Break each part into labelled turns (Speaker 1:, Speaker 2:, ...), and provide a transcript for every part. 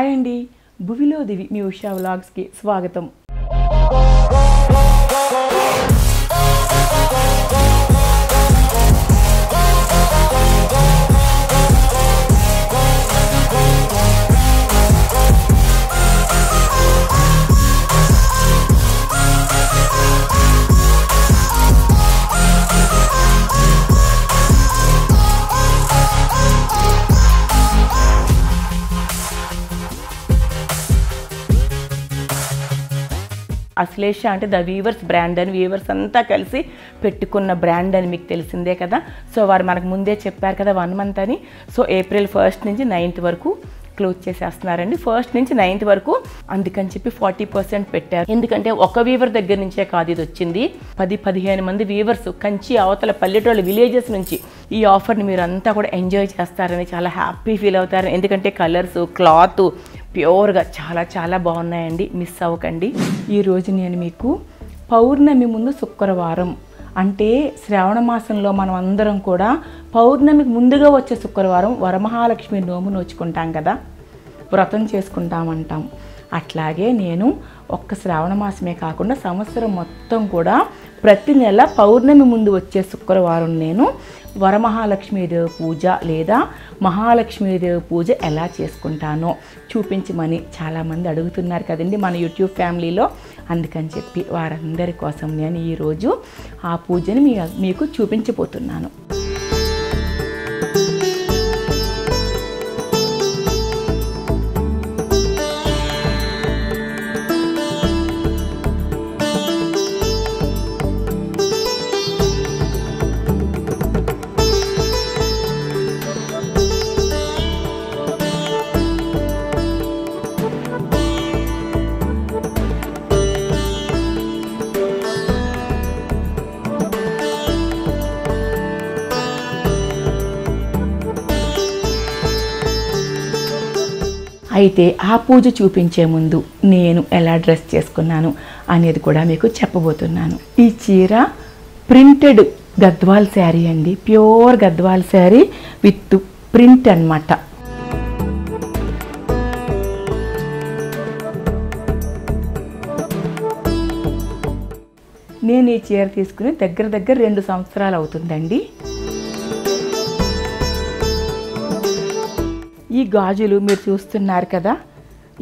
Speaker 1: Hi అండి, భువిలో దివి మీ ఉషా వ్లాగ్స్కి స్వాగతం. అశ్లేష అంటే ద వీవర్స్ బ్రాండ్ అని, వీవర్స్ అంతా కలిసి పెట్టుకున్న బ్రాండ్ అని మీకు తెలిసిందే కదా. సో వారు మనకు ముందే చెప్పారు కదా 1 month అని. సో April 1st నుంచి 9th వరకు క్లోజ్ చేసేస్తున్నారండి. 1st నుంచి 9th వరకు, అందుకని చెప్పి 40% పెట్టారు. ఎందుకంటే ఒక వీవర్ దగ్గర నుంచే కాదు ఇది వచ్చింది, 10-15 మంది వీవర్స్ కంచి అవతల పల్లెటూళ్ళ విలేజెస్ నుంచి ఈ ఆఫర్ని మీరు అంతా కూడా ఎంజాయ్ చేస్తారని చాలా హ్యాపీ ఫీల్ అవుతారు. ఎందుకంటే కలర్స్, క్లాత్ ప్యూర్గా చాలా చాలా బాగున్నాయండి, మిస్ అవ్వకండి. ఈరోజు నేను మీకు పౌర్ణమి ముందు శుక్రవారం అంటే శ్రావణ మాసంలో మనం అందరం కూడా పౌర్ణమికి ముందుగా వచ్చే శుక్రవారం వరమహాలక్ష్మి నోము నోచుకుంటాం కదా, వ్రతం చేసుకుంటామంటాం. అట్లాగే నేను ఒక్క శ్రావణ మాసమే కాకుండా సంవత్సరం మొత్తం కూడా ప్రతి నెల పౌర్ణమి ముందు వచ్చే శుక్రవారం నేను వరమహాలక్ష్మీదేవి పూజ లేదా మహాలక్ష్మీదేవి పూజ ఎలా చేసుకుంటానో చూపించమని చాలామంది అడుగుతున్నారు కదండి మన యూట్యూబ్ ఫ్యామిలీలో. అందుకని చెప్పి వారందరి కోసం నేను ఈరోజు ఆ పూజని మీకు చూపించబోతున్నాను. అయితే ఆ పూజ చూపించే ముందు నేను ఎలా డ్రెస్ చేసుకున్నాను అనేది కూడా మీకు చెప్పబోతున్నాను. ఈ చీర ప్రింటెడ్ గద్వాల్ శారీ అండి, pure Gadwal sari with print అన్నమాట. నేను ఈ చీర తీసుకుని దగ్గర 2 సంవత్సరాలు అవుతుందండి. ఈ గాజులు మీరు చూస్తున్నారు కదా,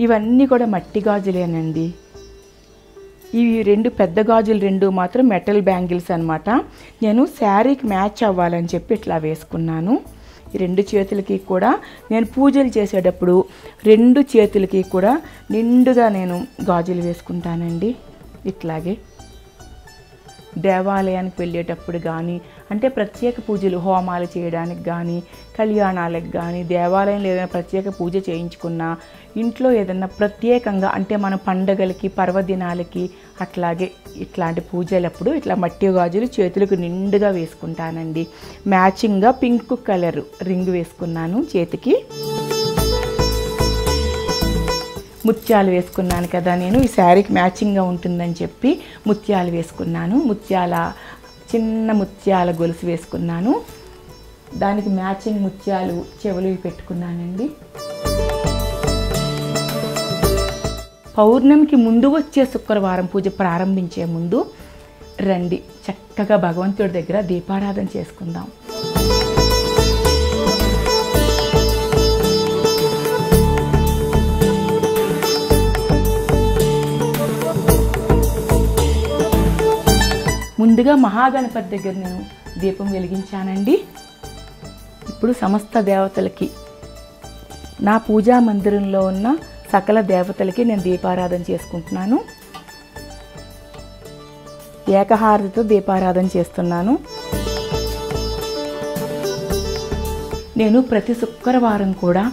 Speaker 1: ఇవన్నీ కూడా మట్టి గాజులేనండి. ఇవి 2 పెద్ద గాజులు 2 మాత్రం మెటల్ బ్యాంగిల్స్ అనమాట. నేను శారీకి మ్యాచ్ అవ్వాలని చెప్పి ఇట్లా వేసుకున్నాను. ఈ 2 చేతులకి కూడా నేను పూజలు చేసేటప్పుడు 2 చేతులకి కూడా నిండుగా నేను గాజులు వేసుకుంటానండి. ఇట్లాగే దేవాలయానికి వెళ్ళేటప్పుడు కానీ, అంటే ప్రత్యేక పూజలు హోమాలు చేయడానికి కానీ, కళ్యాణాలకు కానీ, దేవాలయంలో ఏదైనా ప్రత్యేక పూజ చేయించుకున్నా, ఇంట్లో ఏదైనా ప్రత్యేకంగా అంటే మన పండగలకి పర్వదినాలకి అట్లాగే ఇట్లాంటి పూజలప్పుడు ఇట్లా మట్టి గాజులు చేతులకు నిండుగా వేసుకుంటానండి. మ్యాచింగ్గా పింక్ కలర్ రింగ్ వేసుకున్నాను చేతికి. ముత్యాలు వేసుకున్నాను కదా, నేను ఈ శారీకి మ్యాచింగ్గా ఉంటుందని చెప్పి ముత్యాలు వేసుకున్నాను. చిన్న ముత్యాల గొలుసు వేసుకున్నాను, దానికి మ్యాచింగ్ ముత్యాలు చెవులు పెట్టుకున్నానండి. పౌర్ణమికి ముందు వచ్చే శుక్రవారం పూజ ప్రారంభించే ముందు రండి చక్కగా భగవంతుడి దగ్గర దీపారాధన చేసుకుందాం. ముందుగా మహాగణపతి దగ్గర నేను దీపం వెలిగించానండి. ఇప్పుడు సమస్త దేవతలకి, నా పూజా మందిరంలో ఉన్న సకల దేవతలకి నేను దీపారాధన చేసుకుంటున్నాను. ఏకహారతితో దీపారాధన చేస్తున్నాను. నేను ప్రతి శుక్రవారం కూడా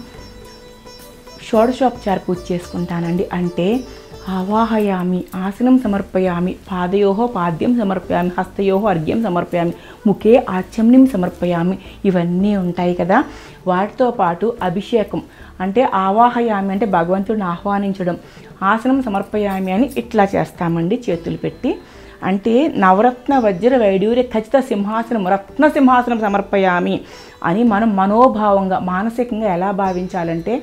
Speaker 1: షోడశోపచార పూజ చేసుకుంటానండి. అంటే ఆవాహయామి, ఆసనం సమర్పయామి, పాదయోహో పాద్యం సమర్పయామి, హస్తయోహో అర్ఘ్యం సమర్పయామి, ముఖే ఆచమ్యం సమర్పయామి, ఇవన్నీ ఉంటాయి కదా. వాటితో పాటు అభిషేకం అంటే ఆవాహయామి అంటే భగవంతుడిని ఆహ్వానించడం, ఆసనం సమర్పయామి అని ఇట్లా చేస్తామండి చేతులు పెట్టి. అంటే నవరత్న వజ్ర వైడూర్య ఖచ్చిత సింహాసనం రత్న సింహాసనం సమర్పయామి అని మనం మనోభావంగా మానసికంగా ఎలా భావించాలంటే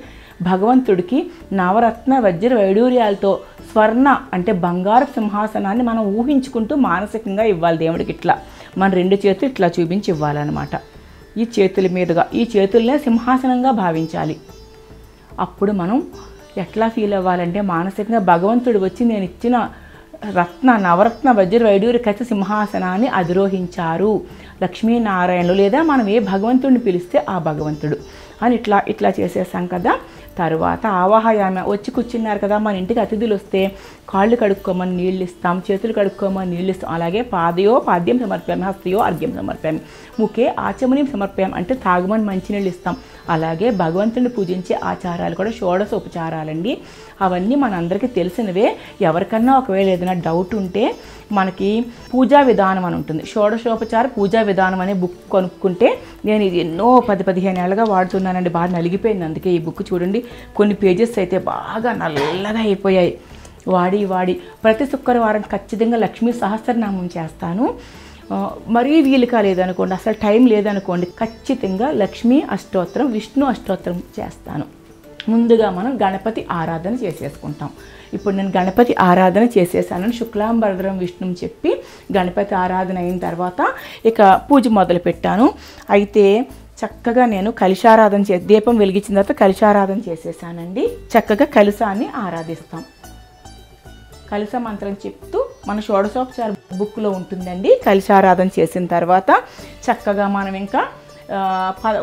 Speaker 1: భగవంతుడికి నవరత్న వజ్ర వైడూర్యాలతో స్వర్ణ అంటే బంగారు సింహాసనాన్ని మనం ఊహించుకుంటూ మానసికంగా ఇవ్వాలి దేవుడికి. ఇట్లా మన 2 చేతులు ఇట్లా చూపించి ఇవ్వాలన్నమాట. ఈ చేతుల మీదుగా ఈ చేతులనే సింహాసనంగా భావించాలి. అప్పుడు మనం ఎట్లా ఫీల్ అవ్వాలంటే మానసికంగా భగవంతుడు వచ్చి నేను ఇచ్చిన నవరత్న వజ్ర వైడూర్య ఖచ్చిత సింహాసనాన్ని అధిరోహించారు లక్ష్మీనారాయణులు, లేదా మనం ఏ భగవంతుడిని పిలిస్తే ఆ భగవంతుడు అని ఇట్లా చేసేసాం కదా. తర్వాత ఆవాహయామ వచ్చి కూర్చున్నారు కదా, మన ఇంటికి అతిథులు వస్తే కాళ్ళు కడుక్కోమని నీళ్ళు ఇస్తాం, చేతులు కడుక్కోమని నీళ్ళు ఇస్తాం. అలాగే పాద్యం సమర్ప్యామి, హస్తయో అర్ఘ్యం సమర్ప్యామి, ముఖే ఆచమనీయం సమర్ప్యామి అంటే తాగమని మంచినీళ్ళు ఇస్తాం. అలాగే భగవంతుడిని పూజించే ఆచారాలు కూడా షోడశోపచారాలండి. అవన్నీ మనందరికీ తెలిసినవే. ఎవరికన్నా ఒకవేళ ఏదైనా డౌట్ ఉంటే మనకి పూజా విధానం అని ఉంటుంది, షోడశోపచార పూజా విధానం అనే బుక్ కొనుక్కుంటే నేను ఇది ఎన్నో 10-15 ఏళ్ళగా వాడుతున్నానండి. బాగా నలిగిపోయింది. అందుకే ఈ బుక్ చూడండి, కొన్ని పేజెస్ అయితే బాగా నల్లగా అయిపోయాయి. వాడి ప్రతి శుక్రవారం ఖచ్చితంగా లక్ష్మీ సహస్రనామం చేస్తాను. మరీ వీలు కాలేదనుకోండి, అసలు టైం లేదనుకోండి, ఖచ్చితంగా లక్ష్మీ అష్టోత్తరం, విష్ణు అష్టోత్తరం చేస్తాను. ముందుగా మనం గణపతి ఆరాధన చేసేసుకుంటాం. ఇప్పుడు నేను గణపతి ఆరాధన చేసేసానని శుక్లాంబరధరం విష్ణుని చెప్పి గణపతి ఆరాధన అయిన తర్వాత ఇక పూజ మొదలు పెట్టాను. అయితే చక్కగా నేను కలశారాధన దీపం వెలిగించిన తర్వాత కలశారాధన చేసేసానండి. చక్కగా కలశాన్ని ఆరాధిస్తాం. కలశ మంత్రం చెప్తూ మన షోడశోపచార బుక్లో ఉంటుందండి. కలశారాధన చేసిన తర్వాత చక్కగా మనం ఇంకా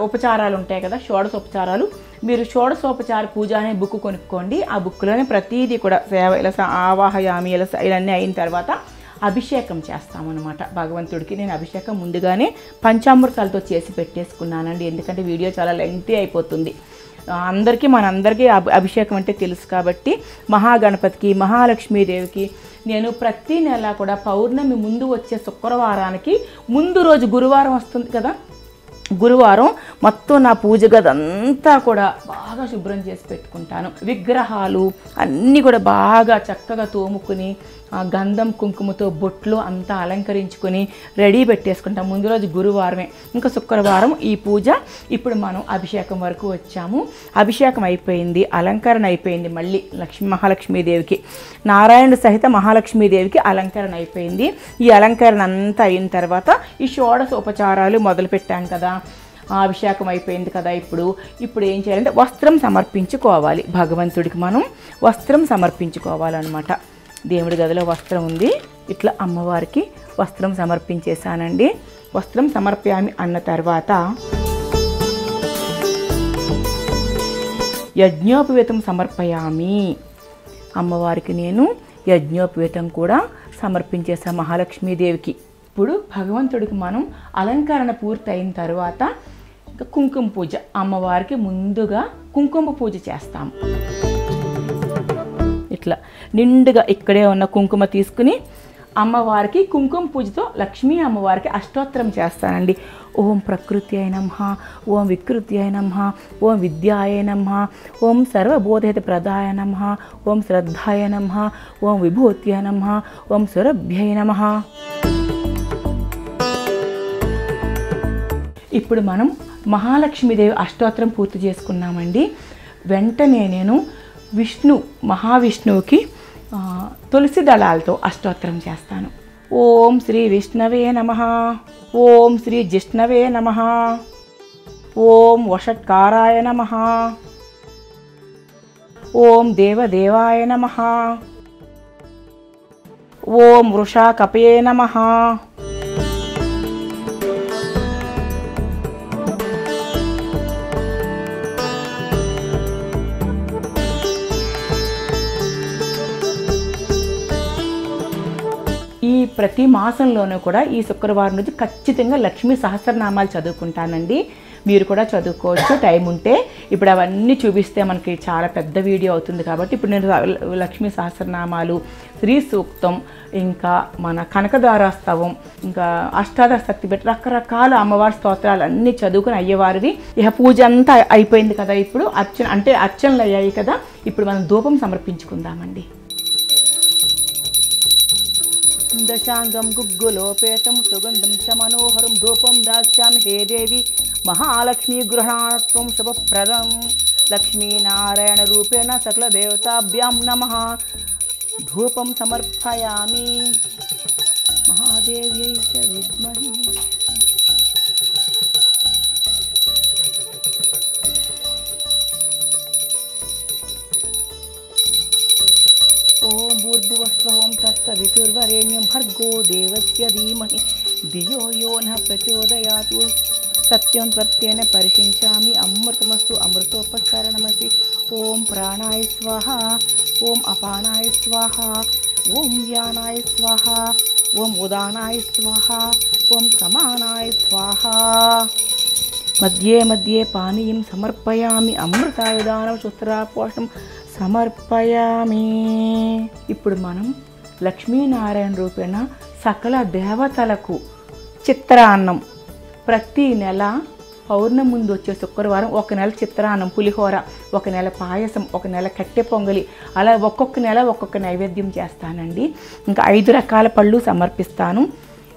Speaker 1: ఉపచారాలు ఉంటాయి కదా, షోడశోపచారాలు. మీరు షోడశోపచార పూజ అనే బుక్ కొనుక్కోండి. ఆ బుక్లోనే ప్రతిదీ కూడా సేవ ఇలా ఆవాహయామి ఇవన్నీ అయిన తర్వాత అభిషేకం చేస్తామన్నమాట భగవంతుడికి. నేను అభిషేకం ముందుగానే పంచామృతాలతో చేసి పెట్టేసుకున్నానండి, ఎందుకంటే వీడియో చాలా లెంగ్తీ అయిపోతుంది. మనందరికీ అభిషేకం అంటే తెలుసు కాబట్టి మహాగణపతికి, మహాలక్ష్మీదేవికి నేను ప్రతి నెల కూడా పౌర్ణమి ముందు వచ్చే శుక్రవారానికి ముందు రోజు గురువారం వస్తుంది కదా, గురువారం మొత్తం నా పూజ గదంతా కూడా బాగా శుభ్రం చేసి పెట్టుకుంటాను. విగ్రహాలు అన్నీ కూడా బాగా చక్కగా తోముకుని గంధం కుంకుమతో బొట్లు అంతా అలంకరించుకొని రెడీ పెట్టేసుకుంటాం. ముందు రోజు గురువారమే, ఇంకా శుక్రవారం ఈ పూజ. ఇప్పుడు మనం అభిషేకం వరకు వచ్చాము. అభిషేకం అయిపోయింది, అలంకరణ అయిపోయింది. మళ్ళీ మహాలక్ష్మీదేవికి, నారాయణ సహిత మహాలక్ష్మీదేవికి అలంకరణ అయిపోయింది. ఈ అలంకరణ అంతా అయిన తర్వాత ఈ షోడశ ఉపచారాలు మొదలు పెట్టాం కదా, అభిషేకం అయిపోయింది కదా. ఇప్పుడు ఏం చేయాలంటే వస్త్రం సమర్పించుకోవాలి. భగవంతుడికి మనం వస్త్రం సమర్పించుకోవాలన్నమాట. దేవుడి గదిలో వస్త్రం ఉంది, ఇట్లా అమ్మవారికి వస్త్రం సమర్పించేశానండి. వస్త్రం సమర్ప్యామి అన్న తర్వాత యజ్ఞోపవీతం సమర్పయామి. అమ్మవారికి నేను యజ్ఞోపవీతం కూడా సమర్పించేసాను మహాలక్ష్మీదేవికి. ఇప్పుడు భగవంతుడికి మనం అలంకరణ పూర్తి అయిన తర్వాత ఇంకా కుంకుమ పూజ. అమ్మవారికి ముందుగా కుంకుమ పూజ చేస్తాము. ఇట్లా నిండుగా ఇక్కడే ఉన్న కుంకుమ తీసుకుని అమ్మవారికి కుంకుమ పూజతో లక్ష్మీ అమ్మవారికి అష్టోత్తరం చేస్తానండి. ఓం ప్రకృత్యాయ నమః, ఓం వికృత్యాయ నమః, ఓం విద్యాయ నమః, ఓం సర్వబోధహిత ప్రదాయ నమః, ఓం శ్రద్ధాయ నమః, ఓం విభూత్యాయ నమః, ఓం సురభ్యై నమః. ఇప్పుడు మనం మహాలక్ష్మీదేవి అష్టోత్తరం పూర్తి చేసుకున్నామండి. వెంటనే నేను మహావిష్ణువుకి తులసి దళాలతో అష్టోత్తరం చేస్తాను. ఓం శ్రీ విష్ణవే నమః, ఓం శ్రీ జిష్ణవే నమః, ఓం వషట్కారాయ నమః, ఓం దేవదేవాయ నమః, ఓం వృషాకపయే నమః, ఈ ప్రతి మాసంలోనూ కూడా ఈ శుక్రవారం రోజు ఖచ్చితంగా లక్ష్మీ సహస్రనామాలు చదువుకుంటానండి. మీరు కూడా చదువుకోవచ్చు టైం ఉంటే. ఇప్పుడు అవన్నీ చూపిస్తే మనకి చాలా పెద్ద వీడియో అవుతుంది కాబట్టి ఇప్పుడు నేను లక్ష్మీ సహస్రనామాలు, శ్రీ సూక్తం, ఇంకా మన కనకదారాస్తవం, ఇంకా అష్టాదశ శక్తి పెట్టి రకరకాల అమ్మవారి స్తోత్రాలు అన్నీ చదువుకుని అయ్యేవారివి. ఇక పూజ అంతా అయిపోయింది కదా. ఇప్పుడు అర్చనలు అయ్యాయి కదా. ఇప్పుడు మనం ధూపం సమర్పించుకుందామండి. దశాంగం గుగ్గులోపేతం సుగంధం చ మనోహరం ధూపం దాస్యామి హే దేవి మహాలక్ష్మీ గృహణాత్వం శుభప్రదం. లక్ష్మీనారాయణరూపేణ సకలదేవతాభ్యాం నమః. ధూపం సమర్పయామి. మహాదేవ్యై చ విద్మహే. ఓం భూర్భువస్వః ఓం తత్సవితుర్వరేణ్యం భర్గో దేవస్య ధీమహి ధియో యో నః ప్రచోదయాత్. సత్యం త్వత్తేన పరిశించామి. అమృతమస్తు అమృతోపకరణమసి. ఓం ప్రాణాయ స్వాహ. ఓం అపానాయ స్వాహ. ఓం వ్యానాయ స్వాహ. ఓం ఉదానాయ స్వాహ. ఓం సమానాయ స్వాహ. మధ్యే మధ్యే పానీయం సమర్పయామి. అమృతాయుధానం శుస్త్రాపోషణం సమర్పయామి. ఇప్పుడు మనం లక్ష్మీనారాయణ రూపేణ సకల దేవతలకు చిత్రాన్నం ప్రతి నెల పౌర్ణమి ముందు వచ్చే శుక్రవారం ఒక నెల చిత్రాన్నం పులిహోర, ఒక నెల పాయసం, ఒక నెల కట్టె పొంగలి, అలా ఒక్కొక్క నెల ఒక్కొక్క నైవేద్యం చేస్తానండి. ఇంకా 5 రకాల పళ్ళు సమర్పిస్తాను.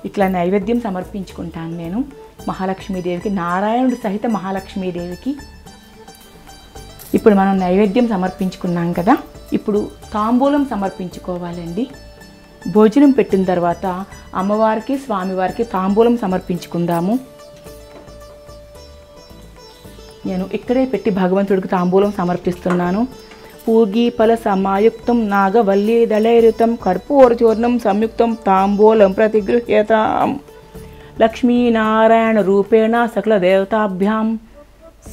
Speaker 1: ఇట్లా నైవేద్యం సమర్పించుకుంటాను నేను మహాలక్ష్మీదేవికి, నారాయణుడు సహిత మహాలక్ష్మీదేవికి. ఇప్పుడు మనం నైవేద్యం సమర్పించుకున్నాం కదా, ఇప్పుడు తాంబూలం సమర్పించుకోవాలండి. భోజనం పెట్టిన తర్వాత అమ్మవారికి స్వామివారికి తాంబూలం సమర్పించుకుందాము. నేను ఇక్కడే పెట్టి భగవంతుడికి తాంబూలం సమర్పిస్తున్నాను. పూగీ ఫల సమాయుక్తం నాగవల్లీ దళైరుతం కర్పూరచూర్ణం సంయుక్తం తాంబూలం ప్రతిగృహ్యతాం. లక్ష్మీనారాయణ రూపేణ సకల దేవతాభ్యాం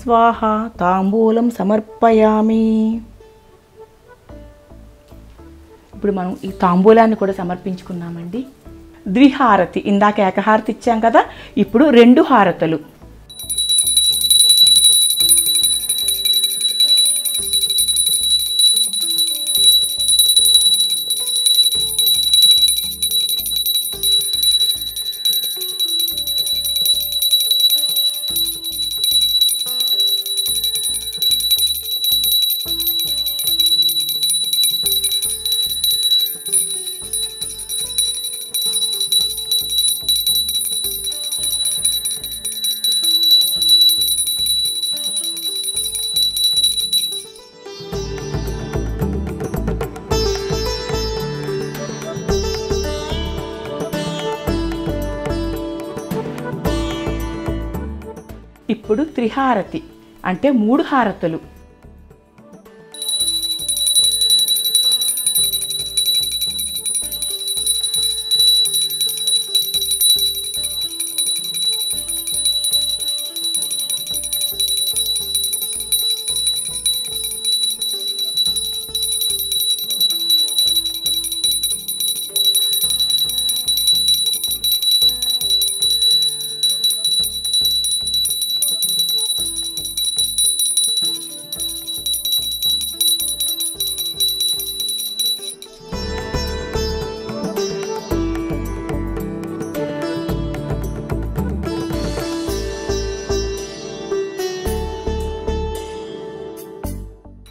Speaker 1: స్వాహ. తాంబూలం సమర్పయామి. ఇప్పుడు మనం ఈ తాంబూలాన్ని కూడా సమర్పించుకున్నామండి. ద్విహారతి, ఇందాక ఏకహారతి ఇచ్చాం కదా, ఇప్పుడు 2 హారతులు. ఇప్పుడు త్రిహారతి అంటే 3 హారతులు.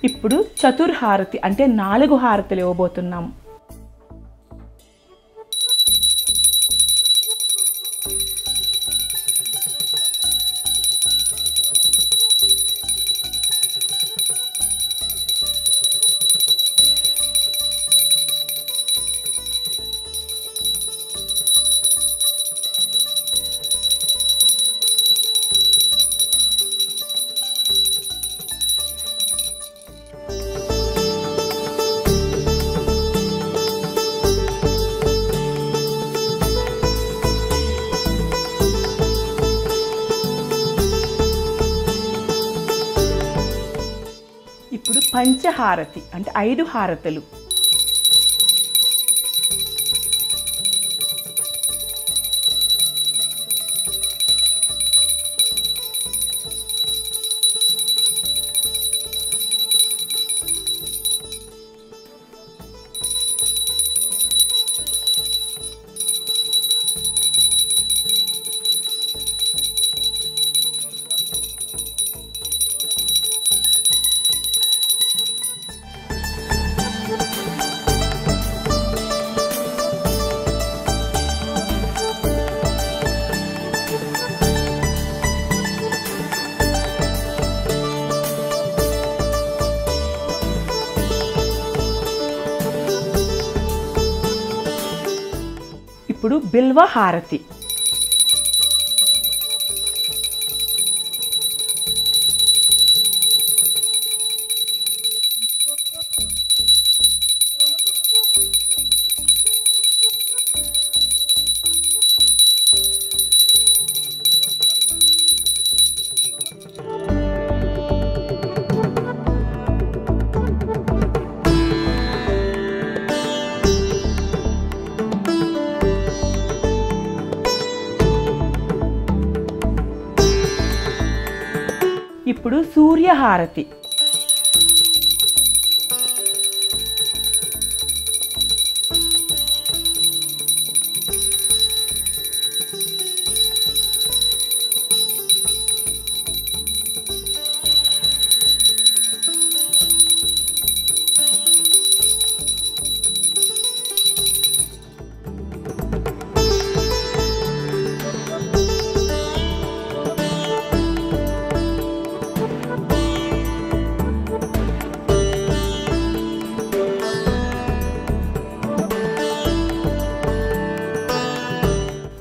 Speaker 1: ఇప్పుడు చతుర్హారతి అంటే 4 హారతులు ఇవ్వబోతున్నాం. ఇప్పుడు పంచహారతి అంటే 5 హారతులు. ఇప్పుడు బిల్వ హారతి. ఇప్పుడు సూర్యహారతి.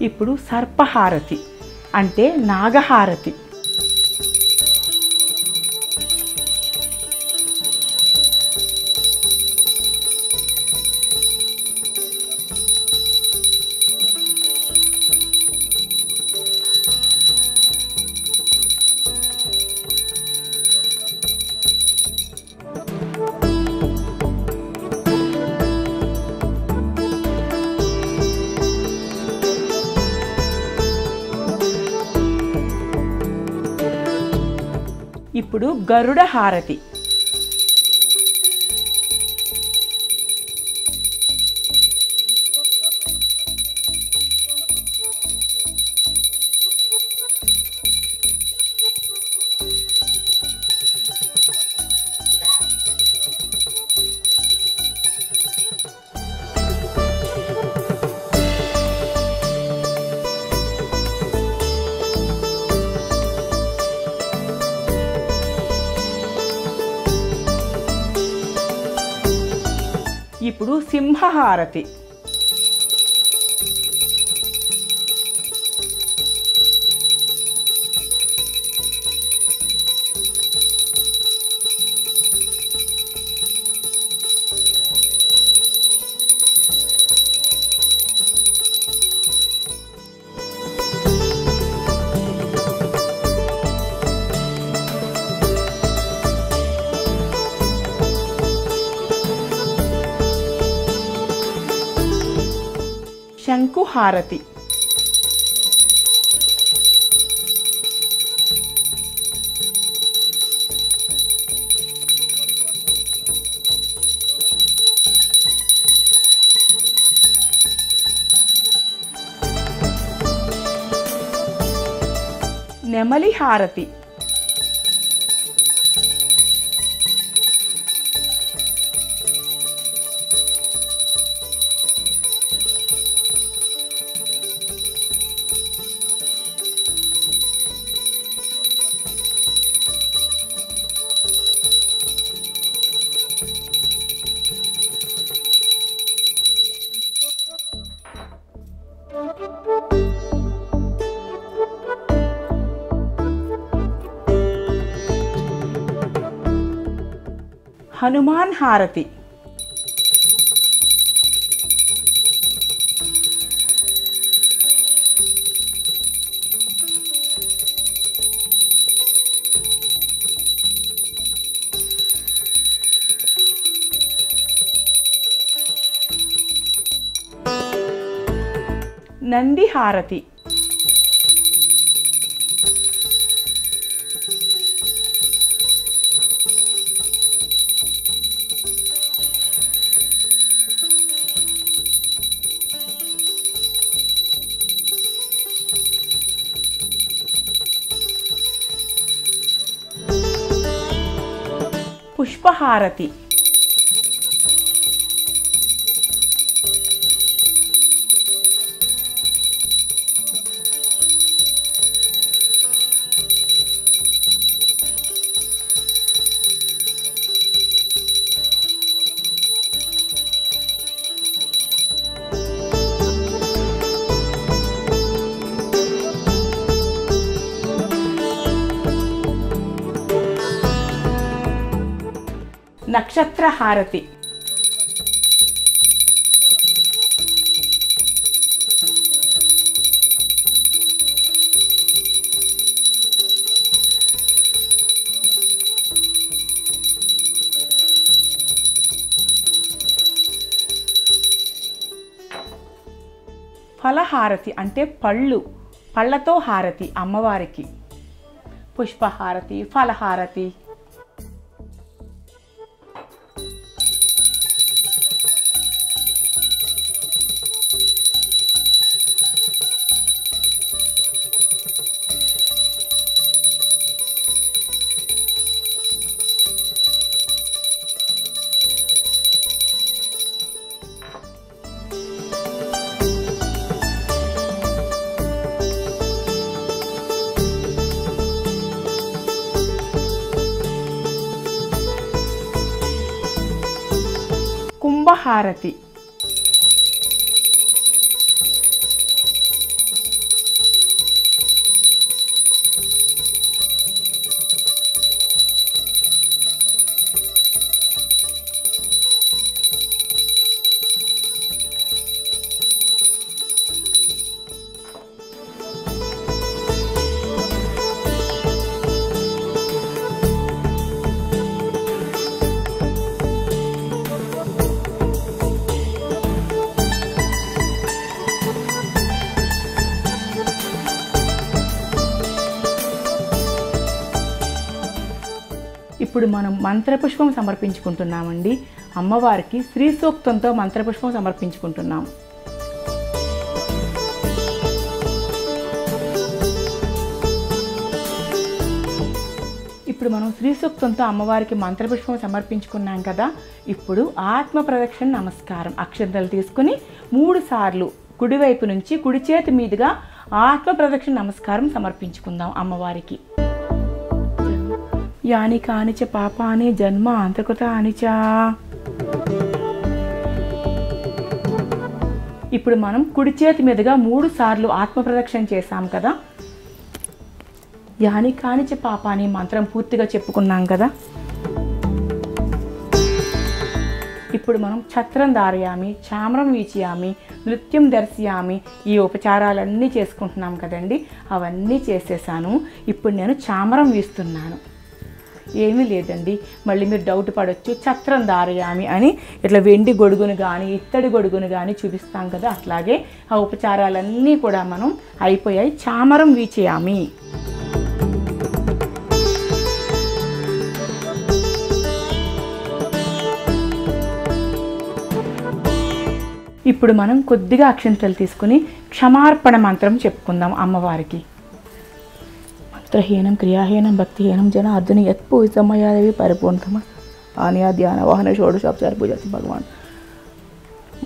Speaker 1: ఇప్పుడు సర్పహారతి అంటే నాగహారతి. ఇప్పుడు గరుడ హారతి. ఇప్పుడు సింహహారతి. శంకుహారతి. నెమలి హారతి. హనుమాన్ హారతి. నంది హారతి. పుష్పహారతి. నక్షత్ర హారతి. ఫలహారతి అంటే పళ్ళతో హారతి అమ్మవారికి. పుష్పహారతి, ఫలహారతి. కుంభహారతి. ఇప్పుడు మనం మంత్రపుష్పం సమర్పించుకుంటున్నామండి. అమ్మవారికి శ్రీ సూక్తంతో మంత్రపుష్పం సమర్పించుకుంటున్నాం. ఇప్పుడు మనం శ్రీ సూక్తంతో అమ్మవారికి మంత్రపుష్పం సమర్పించుకున్నాం కదా. ఇప్పుడు ఆత్మ ప్రదక్షిణ నమస్కారం. అక్షంతలు తీసుకుని 3 సార్లు కుడివైపు నుంచి కుడి చేతి మీదుగా ఆత్మ ప్రదక్షిణ నమస్కారం సమర్పించుకుందాం అమ్మవారికి. యాని కానిచ పాపాని జన్మ అంతకృతానిచ. ఇప్పుడు మనం కుడి చేతి మీదుగా 3 సార్లు ఆత్మ ప్రదక్షిణ చేశాం కదా. యాని కానిచ పాపాని మంత్రం పూర్తిగా చెప్పుకున్నాం కదా. ఇప్పుడు మనం ఛత్రం ధారయామి, చామరం వీచయామి, నృత్యం దర్శయామి, ఈ ఉపచారాలన్నీ చేసుకుంటున్నాం కదండి. అవన్నీ చేసేసాను. ఇప్పుడు నేను చామరం వీస్తున్నాను. ఏమీ లేదండి, మళ్ళీ మీరు డౌట్ పడవచ్చు. ఛత్రం ధారయామి అని ఇట్లా వెండి గొడుగును కానీ ఇత్తడి గొడుగును కానీ చూపిస్తాం కదా, అట్లాగే ఆ ఉపచారాలన్నీ కూడా మనం అయిపోయాయి. చామరం వీచయామి. ఇప్పుడు మనం కొద్దిగా అక్షంతలు తీసుకుని క్షమార్పణ మంత్రం చెప్పుకుందాం అమ్మవారికి. మంత్రహీనం క్రియాహీనం భక్తిహీనం జన అర్జున యత్పూజమయాదేవి పరిపూర్ణతమ ఆనియా ధ్యాన వాహన షోడశోపచార పూజ భగవాన్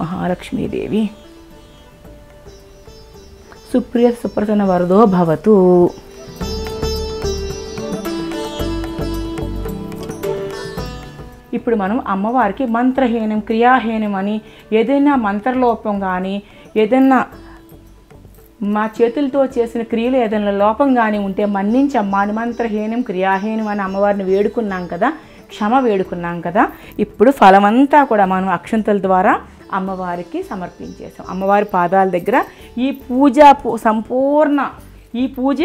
Speaker 1: మహాలక్ష్మీదేవి సుప్రియ సుప్రసన్న వరదో భవతు. ఇప్పుడు మనం అమ్మవారికి మంత్రహీనం క్రియాహీనం అని ఏదైనా మంత్రలోపం కానీ ఏదైనా మా చేతులతో చేసిన క్రియలు ఏదైనా లోపం కానీ ఉంటే మన్నించమ్మా అని మంత్రహీనం క్రియాహీనం అని అమ్మవారిని వేడుకున్నాం కదా, క్షమ వేడుకున్నాం కదా. ఇప్పుడు ఫలమంతా కూడా మనం అక్షంతల ద్వారా అమ్మవారికి సమర్పించేసాం. అమ్మవారి పాదాల దగ్గర ఈ పూజ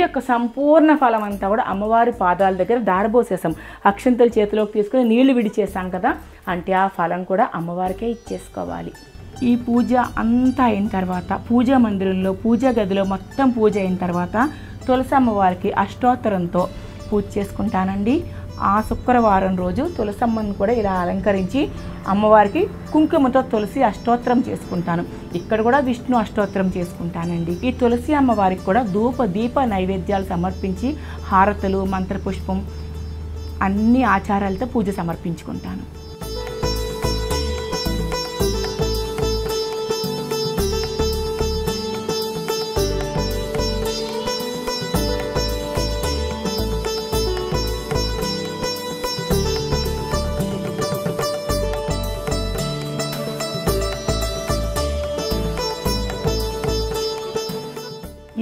Speaker 1: యొక్క సంపూర్ణ ఫలం అంతా కూడా అమ్మవారి పాదాల దగ్గర దారబోసేసాం. అక్షంతలు చేతిలోకి తీసుకొని నీళ్లు విడిచేసాం కదా, అంటే ఆ ఫలం కూడా అమ్మవారికే ఇచ్చేసుకోవాలి. ఈ పూజ అంతా అయిన తర్వాత పూజా మందిరంలో పూజా గదిలో మొత్తం పూజ అయిన తర్వాత తులసి అమ్మవారికి అష్టోత్తరంతో పూజ చేసుకుంటానండి. ఆ శుక్రవారం రోజు తులసమ్మను కూడా ఇలా అలంకరించి అమ్మవారికి కుంకుమతో తులసి అష్టోత్తరం చేసుకుంటాను. ఇక్కడ కూడా విష్ణు అష్టోత్తరం చేసుకుంటానండి. ఈ తులసి అమ్మవారికి కూడా ధూప దీప నైవేద్యాలు సమర్పించి హారతులు మంత్రపుష్పం అన్ని ఆచారాలతో పూజ సమర్పించుకుంటాను.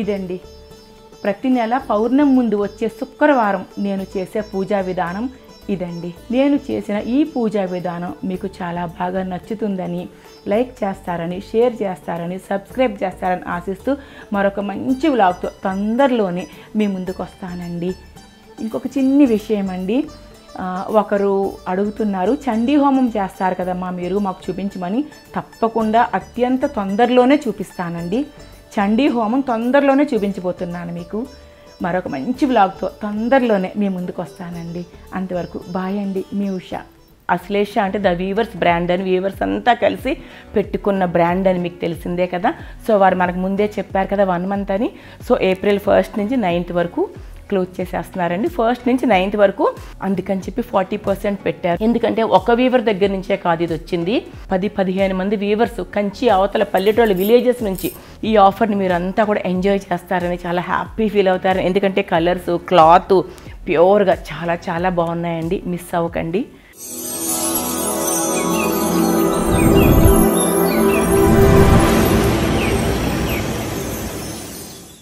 Speaker 1: ఇదండి ప్రతి నెల పౌర్ణమి ముందు వచ్చే శుక్రవారం నేను చేసే పూజా విధానం. ఇదండి నేను చేసిన ఈ పూజా విధానం మీకు చాలా బాగా నచ్చుతుందని, లైక్ చేస్తారని, షేర్ చేస్తారని, సబ్స్క్రైబ్ చేస్తారని ఆశిస్తూ మరొక మంచి వ్లాగ్తో తొందరలోనే మీ ముందుకు వస్తానండి. ఇంకొక చిన్ని విషయం అండి, ఒకరు అడుగుతున్నారు, చండీ హోమం చేస్తారు కదమ్మా మీరు, మాకు చూపించమని. తప్పకుండా అత్యంత తొందరలోనే చూపిస్తానండి. చండీ హోమం తొందరలోనే చూపించబోతున్నాను మీకు. మరొక మంచి వ్లాగ్తో తొందరలోనే మీ ముందుకు వస్తానండి. అంతవరకు బాయ్ అండి, మీ ఉషా. అశ్లేష అంటే ద వీవర్స్ బ్రాండ్ అని, వీవర్స్ అంతా కలిసి పెట్టుకున్న బ్రాండ్ అని మీకు తెలిసిందే కదా. సో వారు మనకు ముందే చెప్పారు కదా 1 month అని. సో April 1st నుంచి 9th వరకు క్లోజ్ చేసేస్తున్నారండి. 1st నుంచి 9th వరకు. అందుకని చెప్పి 40% పెట్టారు. ఎందుకంటే ఒక వీవర్ దగ్గర నుంచే కాదు ఇది వచ్చింది, 10-15 మంది వీవర్స్ కంచి అవతల పల్లెటూళ్ళ విలేజెస్ నుంచి ఈ ఆఫర్ని మీరు అంతా కూడా ఎంజాయ్ చేస్తారని, చాలా హ్యాపీ ఫీల్ అవుతారని. ఎందుకంటే కలర్స్, క్లాత్ ప్యూర్గా చాలా చాలా బాగున్నాయండి. మిస్ అవ్వకండి.